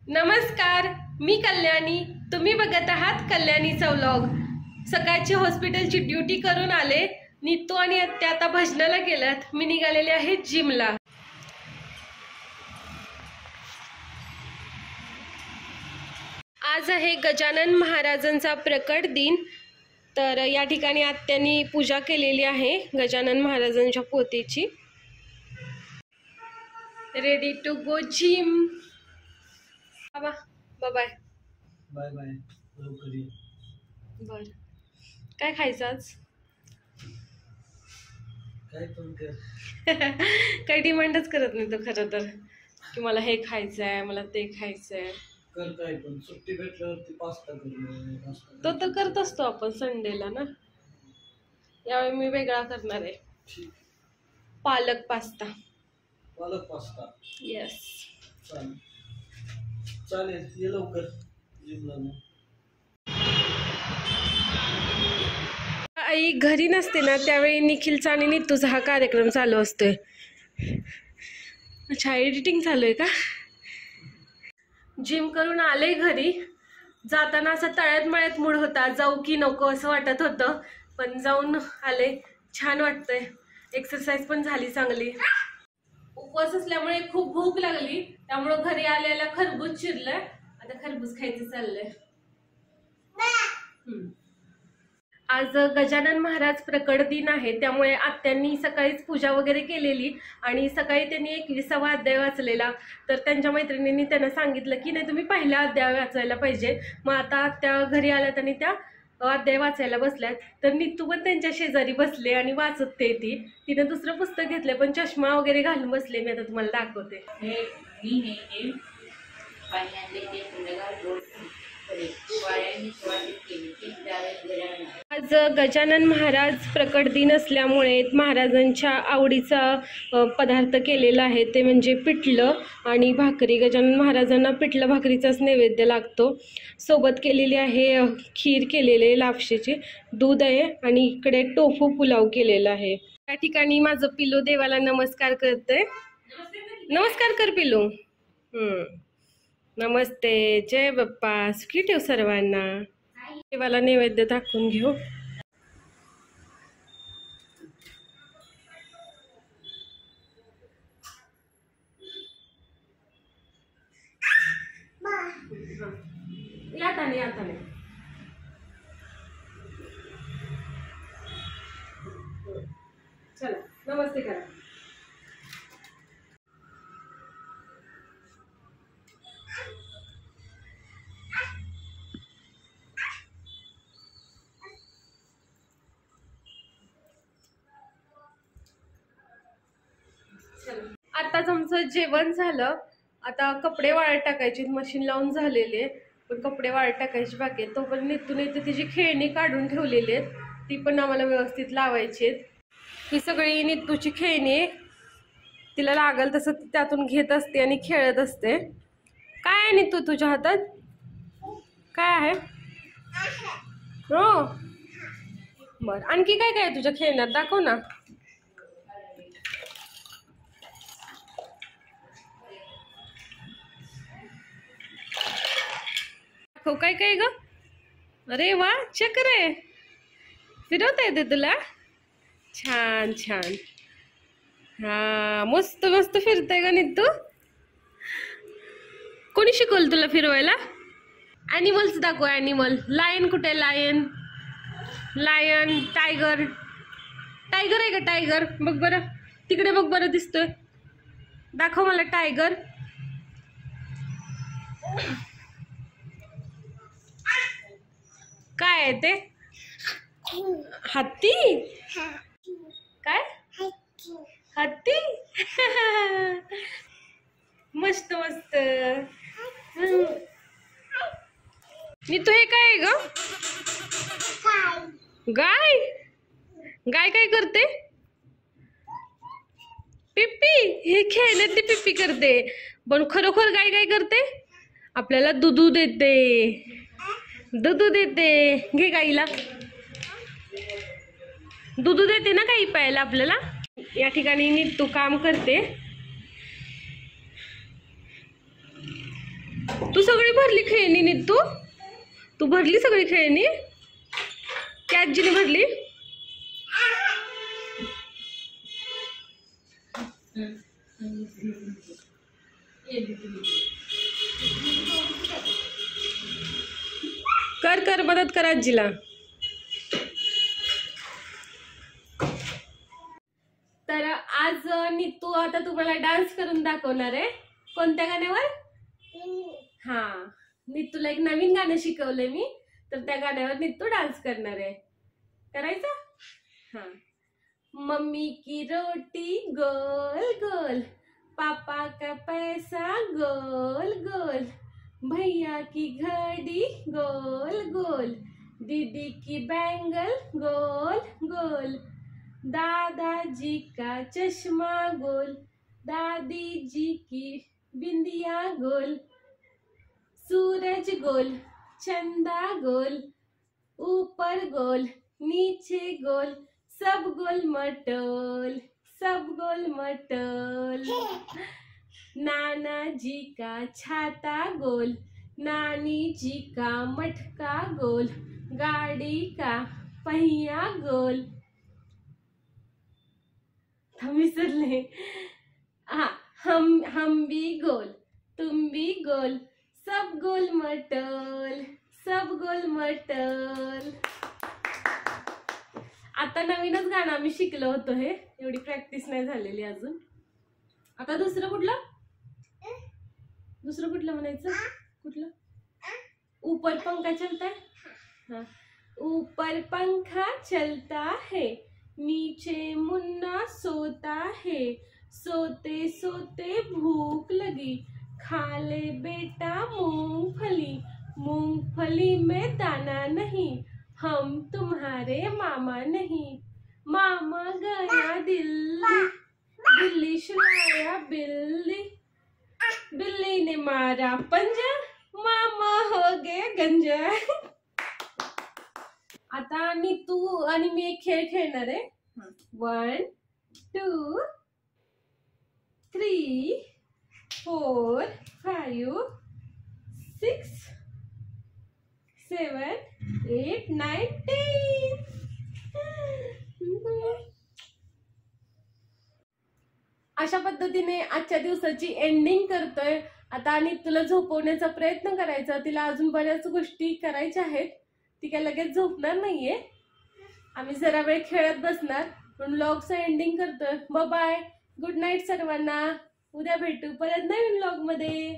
नमस्कार, मी कल्याणी. तुम्ही बघत आहात कल्याणीचा व्लॉग. सकाळची हॉस्पिटलची ड्युटी करून आले. नितू आणि आत्या आता भजनाला गेल्यात. मी निघालेले आहे जिमला. आज आहे गजानन महाराजांचा प्रकट दिन. तर या ठिकाणी आत्यांनी पूजा केलेली आहे गजानन महाराजांच्या पोथीची. Ready to go gym. बाबा बाय बाय बाय. लवकर ये. बर, काय खायचं आज? काय पण कर. काही डिमांडच करत नाही तो खरं तर, की मला हे खायचंय, मला ते खायचंय. कर काय पण. सुट्टी भेटल्यावरती पास्ता कर. तो तर करत असतो आपण संडेला ना. यावेळी मी वेगळा करणार आहे, पालक पास्ता. पालक पास्ता. येस, चालेल. ये लवकर जिमला. आई घरी नसते ना, त्यावेळी निखिलचा आणि नितूचा हा कार्यक्रम चालू असतोय. अच्छा, एडिटिंग चालू आहे का? जिम करून आले घरी. जाताना असं तळ्यात मळ्यात मूड होता, जाऊ की नको असं वाटत होतं, पण जाऊन आले. छान वाटतंय. एक्सरसाइज पण झाली चांगली. उपवास असल्यामुळे खूप भूक लागली, त्यामुळे घरी आलेला खरबूज चिरलंय. आता खरबूज खायचं चाललंय. आज गजानन महाराज प्रकट दिन आहे, त्यामुळे आत्यांनी सकाळीच पूजा वगैरे केलेली आणि सकाळी त्यांनी 21वा अध्याय वाचलेला. तर त्यांच्या मैत्रिणींनी त्यांना सांगितलं की नाही, तुम्ही पहिला अध्याय वाचायला पाहिजे. मग आता त्या घरी आल्यात आणि त्या अध्याय वाचायला बसल्यात. तर नितू पण त्यांच्या शेजारी बसले आणि वाचते. तिने दुसरं पुस्तक घेतले, पण चष्मा वगैरे घालून बसले. मी आता तुम्हाला दाखवते. आज गजानन महाराज प्रकट दिन असल्यामुळे महाराजांच्या आवडीचा पदार्थ केलेला आहे, ते म्हणजे पिठलं आणि भाकरी. गजानन महाराजांना पिठलं भाकरीचाच नैवेद्य लागतो. सोबत केलेली आहे खीर केलेली आहे लापशीची, दूध आहे आणि इकडे टोफू पुलाव केलेला आहे. त्या ठिकाणी माझं पिलू देवाला नमस्कार करतंय. नमस्कार कर पिलू. नमस्ते. जय बाप्पा. सुखी ठेव सर्वांना. देवाला नैवेद्य दाखवून घेऊ. याताने चला नमस्ते करा. आताच आमचं जेवण झालं. आता कपडे वाळत टाकायचे. मशीन लावून झालेले, पण कपडे वाळत टाकायची बाकी आहेत. तो पण नितून येते, तिची खेळणी काढून ठेवलेली आहेत, ती पण आम्हाला व्यवस्थित लावायची आहेत. ही सगळी नितूची खेळणी आहे. तिला लागल तसं त्यातून घेत असते आणि खेळत असते. काय आहे नितू तुझ्या हातात? काय आहे? हो बर. आणखी काय काय तुझ्या खेळण्यात? दाखव ना. काय काय ग? अरे वा, चक्र आहे. फिरवता येते तुला? छान छान. हा, मस्त मस्त फिरताय ग नितू. कोणी शिकवलं तुला फिरवायला? ॲनिमल्स दाखव. ॲनिमल. लायन कुठे? Lion lion. टायगर. टायगर आहे का? टायगर बघ बरं तिकडे, बघ बरं दिसतोय. दाखव मला टायगर. काय आहे ते? हत्ती. काय? हत्ती. मस्त मस्त. मी तो हे काय आहे ग? गाय. गाय काय करते? पिप्पी. हे खेळण्यात ती पिप्पी करते, पण खरोखर गाय काय करते? आपल्याला दूध देते. दूध देते. घे गाईला. दूध देते ना गाई प्यायला आपल्याला. या ठिकाणी नितू काम करते. तू सगळी भरली खेळणी नीतू? तू भरली सगळी खेळणी? त्या आजीने भरली? कर कर मदत कर आजीला. तर आज नीतू आता तुम्हाला डान्स करून दाखवणार आहे. कोणत्या गाण्यावर? हा, नीतूला एक नवीन गाणं शिकवलंय मी, तर त्या गाण्यावर नीतू डान्स करणार आहे. करायचा? हा. मम्मी की रोटी गोल गोल, पापा का पैसा गोल गोल, भैया की घड़ी गोल गोल, दीदी की बैंगल गोल गोल, दादाजी का चश्मा गोल, दादी जी की बिंदिया गोल, सूरज गोल, चंदा गोल, ऊपर गोल नीचे गोल, सब गोल मटोल, सब गोल मटोल. नाना जी का छाता गोल, नानी जी का मटका गोल, गाड़ी का पहिया गोल. हम विसरले. हाँ, हम भी गोल, तुम भी गोल, सब गोल मटोल, सब गोल मटोल. आता नवीनच गाणं आम्ही शिकलो होतो, हे एवढी प्रॅक्टिस नाही झालेली अजून. आता दुसरं कुठलं? दुसरं कुठलं म्हणायचं? कुठलं? ऊपर पंखा चलता है. हाँ, ऊपर पंखा चलता है, नीचे मुन्ना सोता है, सोते सोते भूख लगी, खा ले बेटा मूंगफली, मूंगफली में दाना नहीं, हम तुम्हारे मामा नहीं. मामा गया दिल्ली, दिल्ली सुनाया बिल्ली, बिल्ली ने मारा पंजा, मामा हो गए गंजा. आता नीतू आणि मी एक खेळ खेळणार आहे. 1 2 3 4 5 6 7 8 9 10. अशा पद्धतीने आजच्या दिवसाची एंडिंग करतोय. आता आणि तुला झोपवण्याचा प्रयत्न करायचा. तिला अजून बऱ्याच गोष्टी करायच्या आहेत. ती काय लगेच झोपणार नाहीये. आम्ही जरा वेळ खेळत बसणार. पण व्लॉगचं एंडिंग करतोय. बाय बाय, गुड नाईट सर्वांना. उद्या भेटू परत नवीन व्लॉग मध्ये.